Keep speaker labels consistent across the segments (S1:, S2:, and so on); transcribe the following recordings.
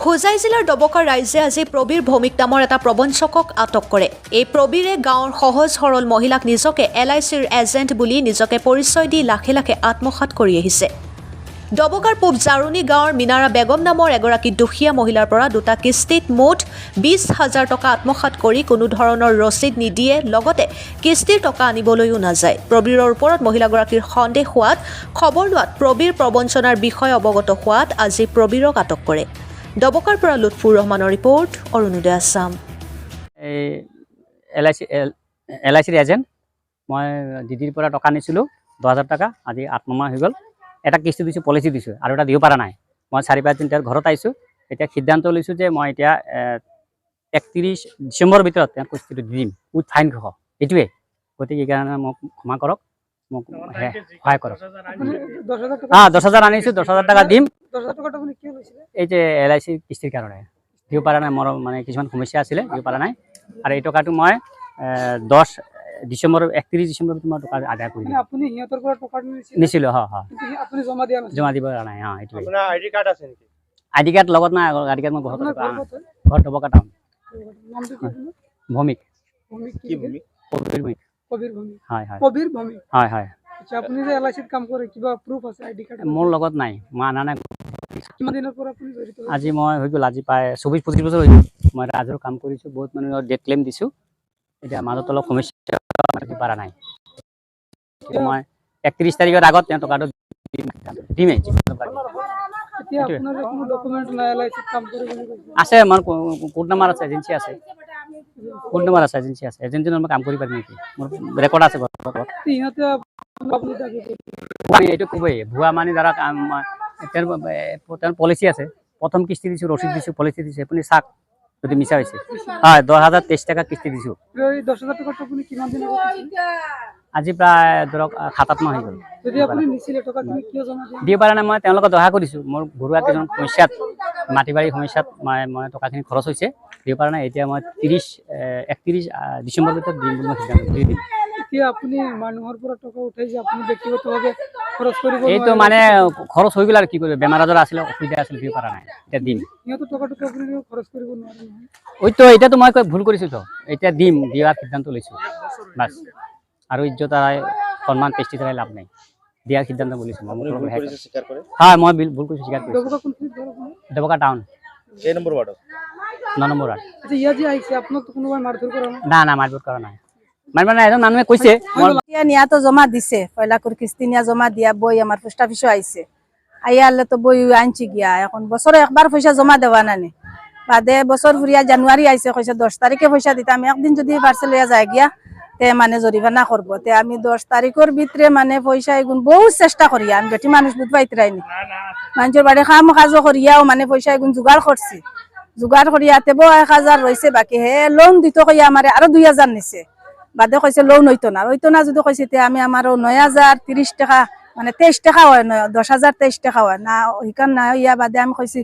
S1: হোজাই জিলাৰ ডবকাৰ ৰাইজে আজি প্ৰবীৰ ভৌমিক নামৰ এটা প্ৰবঞ্চকক আটক কৰে। এই প্ৰবীৰে গাঁৱৰ সহজ সৰল মহিলাক নিজকে LICৰ এজেণ্ট বুলি নিজকে পৰিচয় দি লাখে লাখে আত্মসাৎ কৰি আহিছে। ডবকাৰ পূব জাৰুনী গাঁৱৰ মিনাৰা বেগম নামৰ এগৰাকী দুখীয়া মহিলাৰ পৰা দুটা কিস্তিত মুঠ 20,000 টকা আত্মসাৎ কৰি কোনো ধৰণৰ ৰচিদ নিদিয়ে, লগতে কিস্তিৰ টকা আনিবলৈও নাযায়। প্ৰবীৰৰ ওপৰত মহিলাগৰাকীৰ সন্দেহ হোৱাত খবৰ লোৱাত প্ৰবীৰ প্ৰবঞ্চনাৰ বিষয়ে অৱগত হোৱাত আজি প্ৰবীৰক আটক কৰে। ডবকাৰ পৰা লুৎফুৰ ৰহমানৰ ৰিপৰ্ট, অৰুণোদয় আছাম।
S2: LICৰ এজেণ্ট মই দিদিৰ পৰা টকা নিছিলোঁ 10,000 টকা, আজি 8 মাহ হৈ গ'ল। এটা কিস্তি দিছোঁ, পলিচি দিছোঁ, আৰু এটা দিব পৰা নাই। মই 4-5 দিন ঘৰত আহিছোঁ। এতিয়া সিদ্ধান্ত লৈছোঁ যে মই এতিয়া 31 ডিচেম্বৰৰ ভিতৰত তেওঁ কিস্তিটো দিম উইথ ফাইন সহ। এইটোৱে, গতিকে এইকাৰণে মোক ক্ষমা কৰক, মোক সহায় কৰক। 10,000 আনিছোঁ, 10,000 টকা দিম। এই যে LIC কিস্তিৰ কাৰণে দিব পৰা নাই, মোৰ মানে কিছুমান সমস্যা আছিলে, দিব পৰা নাই। আৰু এই টকাটো মই 31 ডিচেম্বৰৰ মই টকা আদায় কৰি নিছিলোঁ। জমা দিব পৰা নাই। এইটোৱে। ID কাৰ্ড লগত নাই, ID কাৰ্ড মই ঘৰত ডবকা টাউন। ভৌমিক। হয়। মোৰ লগত নাই, মই আনা নাই। আজি মই হৈ গ'ল, আজি প্ৰায় 24-25 বছৰ হৈ গ'ল। মই ৰাজৰ কাম কৰিছোঁ, বহুত মানুহৰ ডেট ক্লেইম দিছোঁ। এতিয়া মাজত অলপ সমস্যা পৰা নাই। মই 31 তাৰিখৰ আগত তেওঁ টকাটো দিমেই। আছে, মোৰ কোড নাম্বাৰ আছে, এজেঞ্চি আছে। এজেঞ্চি মই কাম কৰি পাৰিম নেকি? মোৰ ৰেকৰ্ড আছে। এইটো ক'বই, ভুৱা মানে দ্বাৰা তেওঁৰ পলিচি আছে। প্ৰথম কিস্তি দিছোঁ, ৰচিদ দিছোঁ, পলিচি দিছোঁ, আপুনি চাওক যদি মিছা হৈছে। হয়, 10,023 টকা কিস্তি দিছোঁ। আজি প্ৰায় ধৰক 7-8 মাহ হৈ গ'ল। দিব পৰা নাই। মই তেওঁলোকক দহা কৰিছোঁ, মোৰ ঘৰুৱা কিছুমান সমস্যাত, মাটি বাৰী সমস্যাত মই টকাখিনি খৰচ হৈছে, দিব পৰা নাই। এতিয়া মই 31 ডিচেম্বৰৰ ভিতৰত দিম বুলি মই সিদ্ধান্ত দি দিম। এইটো মানে খৰচ হৈ গ'ল আৰু কি কৰিব, বেমাৰ আজাৰ আছিলে, অসুবিধা আছিলে, দিব পৰা নাই। এতিয়া দিম। এতিয়াতো মই ভুল কৰিছোঁতো, এতিয়া দিম, দিয়াৰ সিদ্ধান্ত লৈছোঁ বাছ। আৰু ইজ্জত সন্মান পেষ্টি চলাই লাভ নাই, দিয়াৰ সিদ্ধান্ত লৈছোঁ। হয়, মই ভুল কৰিছোঁ, স্বীকাৰ কৰিছোঁ। Dabaka town 9 number ward. না, মাৰপিট কৰা নাই। এজন মানুহে কৈছে
S3: নিয়াতো জমা দিছে, 1 লাখৰ কিস্তি নিয়া জমা দিয়া বই আমার পোস্ট অফিসে আইছে। আইয়ালে তো বই আনছি গিয়া, এখন বছরে একবার পয়সা জমা দেওয়া নানি, বাদে বছর ফুরিয়া জানুয়ারি আইছে, কইছে 10 তারিখে পয়সা দিতাম, একদিন যদি পার্সেল লইয়া যায় গিয়া তে মানে জরিমানা করবো। তে আমি 10 তারিখের ভিতরে মানে পয়সা এগুন বহু চেষ্টা করিয়া, আমি বেটি মানুষ বুঝবাই রাইনি, মানুষের বাড়ি কাম কাজও করিয়াও মানে পয়সা এগুন জোগাড় করছি। জোগাড় করিয়া তেবো 1,000 রয়েছে বাকি, হে লোন দিত কইয়া আমারে আরো 2,000 নিছে। বাদে কইছে লোন হইতো না যদি কইছে তে আমি আমারও 9,030 টাকা মানে 23 টাকা হয়, 10,023 টাকা হয় না, ওইখান না ইয়া বাদে আমি কইছি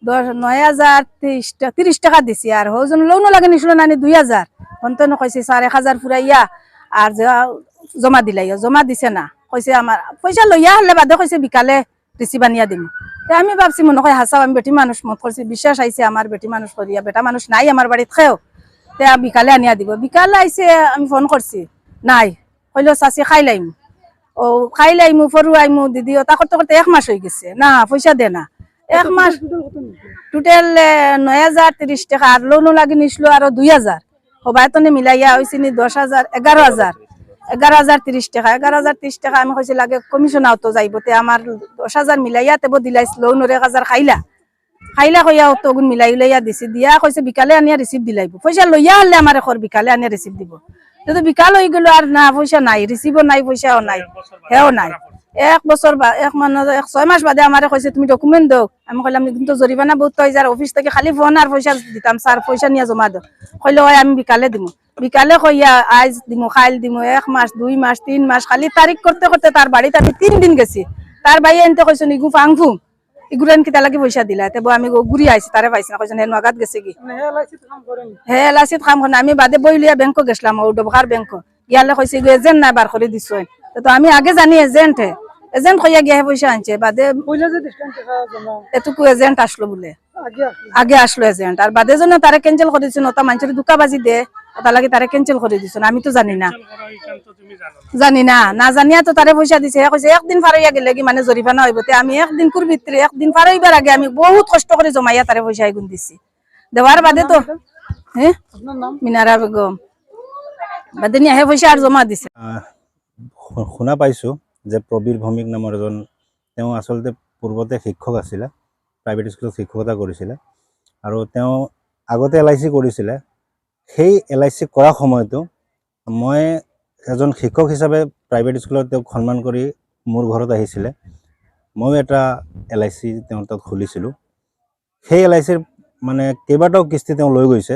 S3: 9,030 টাকা দিছি। আর হজন লোনও লাগে নিছিল নানি 2,000, অন্তন কইছে 1,000 ফুরাইয়া আর জমা দিলাইয়া, জমা দিছে না, কইছে আমার পয়সা লইয়া হলে বাদে কইছে বিকালে রিসিভ আনিয়া দিম। তে আমি ভাবছি মনে হয় হাসাও, আমি বেটি মানুষ মত করছি, বিশ্বাস আইছে আমার বেটি মানুষ করিয়া, বেটা মানুষ নাই আমার বাড়িত খেয়েও, তে বিকালে আনিয়া দিব। বিকালে আইসে আমি ফোন করছি, নাই, কইল চাচি খাই লাইম। ও খাই লাইমু, ফরু আইমু, দিদি ওটা করতে করতে 1 মাস হয়ে গেছে, না পয়সা দে না। 1 মাস টোটাল 9,030 টাকা, আর লোনও লাগি নিছিল আরো 2,000, সবাইতনে মিলাইয়া হয়েছে 10,000 11,030 টাকা। 11,030 টাকা আমি কইছি লাগে কমিশন আউতো যাইব, তে আমার 10,000 মিলাইয়া তেব দিলাইছিল, লোনের 1,000 খাইলা কইয়া অত গুণ মিলাই লইয়া দিছি, দিয়া কইছে বিকালে আনিয়া রিসিভ দিলাইব। পয়সা লইয়া হলে আমার এখন বিকালে আনিয়া রিসিভ দিব। তো বিকাল হয়ে গেল আর না, পয়সা নাই, রিসিভও নাই, পয়সাও নাই, হেও নাই। 1 বছর 6 মাস বাদে আমারে কইছে তুমি ডকুমেন্ট দাও। আমি কইলাম কিন্তু জরিমানা বহুত হয়ে যার, অফিস থেকে খালি ফোন আর পয়সা দিতাম, স্যার পয়সা নিয়ে জমা দাও। কইল হয় আমি বিকালে দিমু। বিকালে কইয়া আজ দিমু, খাইল দিমু, 1 মাস 2 মাস 3 মাস, খালি তারিখ করতে করতে তার বাড়িতে আমি 3 দিন গেছি। তার বাইয়ে এনতে কইছো নিগু ফাংফুং ইগুরান কিতা লাগি পয়সা দিলা, তেবো আমি ঘুরি আইছি, তারে পাইছি না, কইছেন হে নগাদ গেছে কি, হে এলাচিত কাম করে। আমি বাদে বইলিয়া ব্যাংক গেছিলাম, ও ডবকার ব্যাংক গিয়ালে কইছে এজেন্ট নাই বার করে দিছো। তো আমি আগে জানি এজেন্ট হে, এজেন্ট কইয়া গিয়া পয়সা আনছে, বাদে এটুকু এজেন্ট আসলো বলে। আগে আসলো এজেন্ট আর বাদে জন্য তারে ক্যান্সেল করে দিছেন ওটা মানুষের দুকা বাজি দে ওটা লাগে তারে ক্যান্সেল করে দিছেন আমি তো জানি না না জানিয়া তো তারে পয়সা দিছে কইছে একদিন ফারাইয়া গেলে কি মানে জরিমানা হইব তে আমি একদিন কুর ভিতরে একদিন ফারাইবার আগে আমি বহুত কষ্ট করে জমাইয়া তারে পয়সা এগুন দিছি দেওয়ার বাদে তো হ্যাঁ মিনারা বেগম বাদে নিয়ে আহে পয়সা আর জমা দিছে
S4: শুনা পাইছোঁ যে প্ৰবীৰ ভৌমিক নামৰ এজন তেওঁ আচলতে পূৰ্বতে শিক্ষক আছিলে প্ৰাইভেট স্কুলত শিক্ষকতা কৰিছিলে আৰু তেওঁ আগতে LIC কৰিছিলে সেই LIC কৰা সময়তো মই এজন শিক্ষক হিচাপে প্ৰাইভেট স্কুলত তেওঁক সন্মান কৰি মোৰ ঘৰত আহিছিলে ময়ো এটা LIC তেওঁৰ তাত খুলিছিলোঁ সেই LICৰ মানে কেইবাটাও কিস্তি তেওঁ লৈ গৈছে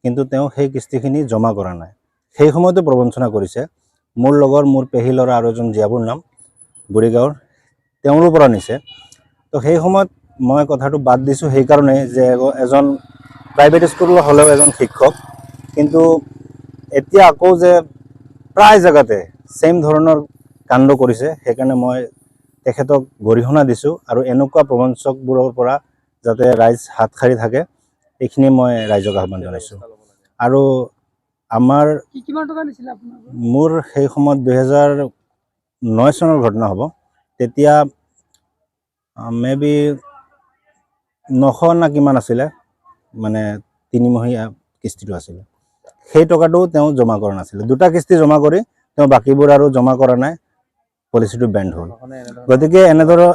S4: কিন্তু তেওঁ সেই কিস্তিখিনি জমা কৰা নাই সেই সময়তে প্ৰবঞ্চনা কৰিছে মোৰ লগৰ মোৰ পেহী ল'ৰা আৰু এজন জীয়াবুৰ নাম বুঢ়ীগাঁৱৰ তেওঁৰো পৰা নিছে তো সেই সময়ত মই কথাটো বাদ দিছোঁ সেইকাৰণে যে এজন প্ৰাইভেট স্কুলৰ হ'লেও এজন শিক্ষক কিন্তু এতিয়া আকৌ যে প্ৰায় জেগাতে সেম ধৰণৰ কাণ্ড কৰিছে সেইকাৰণে মই তেখেতক গৰিহণা দিছোঁ আৰু এনেকুৱা প্ৰবঞ্চকবোৰৰ পৰা যাতে ৰাইজ হাত সাৰি থাকে এইখিনি মই ৰাইজক আহ্বান জনাইছোঁ আৰু আমাৰ মোৰ সেই সময়ত 2009 চনৰ ঘটনা হ'ব তেতিয়া মেবি 900 না কিমান আছিলে মানে তিনিমহীয়া কিস্তিটো আছিলে সেই টকাটো তেওঁ জমা কৰা নাছিলে দুটা কিস্তি জমা কৰি তেওঁ বাকীবোৰ আৰু জমা কৰা নাই পলিচিটো বেণ্ড হ'ল গতিকে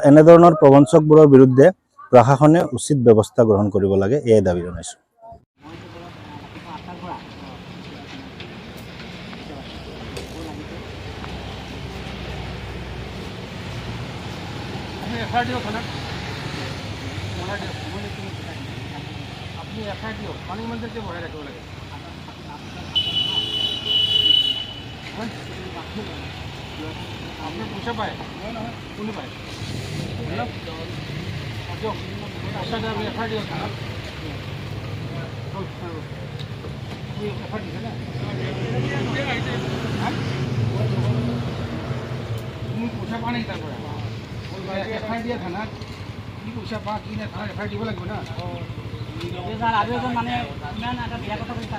S4: এনেধৰণৰ প্ৰবঞ্চকবোৰৰ বিৰুদ্ধে প্ৰশাসনে উচিত ব্যৱস্থা গ্ৰহণ কৰিব লাগে এয়াই দাবী জনাইছোঁ
S2: আৰু এজন মানে ইমান এটা বেয়া কথা কৈছে